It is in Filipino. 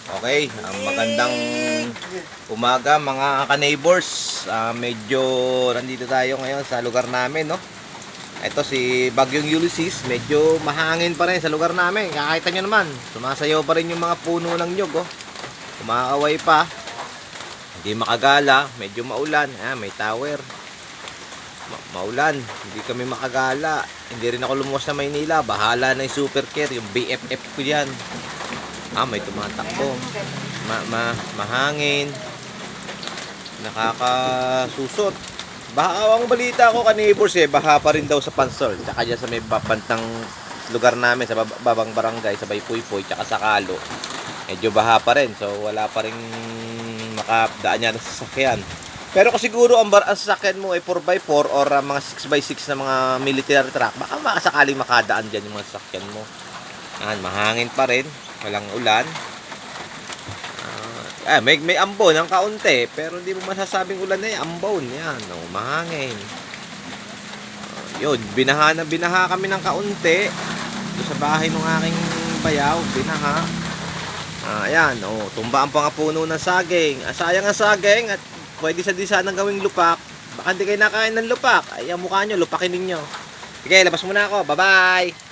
Okay, magandang umaga mga ka-neighbors. Medyo nandito tayo ngayon sa lugar namin, no? Ito si Bagyong Ulysses, medyo mahangin pa rin sa lugar namin. Kakita nyo naman, sumasayaw pa rin yung mga puno ng nyug, oh. Kumaaway pa. Hindi makagala, medyo maulan. May tower. Maulan, hindi kami makagala. Hindi rin ako lumuwas na Maynila. Bahala na yung Super Care, yung BFF ko yan. May tumatakbo. Mahangin. Nakakasusot. Baha ang balita ko ka-neighbors baha pa rin daw sa Pansol. Tsaka dyan sa may bantang lugar namin, sa babang barangay, sa Baypuypuy, tsaka sa Kalo. Medyo baha pa rin. So wala pa rin makadaan yan sa sasakyan. Pero kung siguro ang sasakyan mo ay 4x4 or mga 6x6 na mga military truck, baka makasakaling makadaan dyan yung mga sasakyan mo. Mahangin pa rin. Walang ulan. May ambon ng kaunti, pero hindi mo masasabing ulan na ambon yan, mahangin. Yun, binaha kami ng kaunti doon sa bahay ng aking bayaw, binaha. Ayan, tumba ang puno ng saging. Sayang ang saging at pwede sa sana gawing lupak. Baka hindi kayo nakain ng lupak. Ay, ang mukha nyo, lupakin ninyo. Sige, labas muna ako. Bye-bye!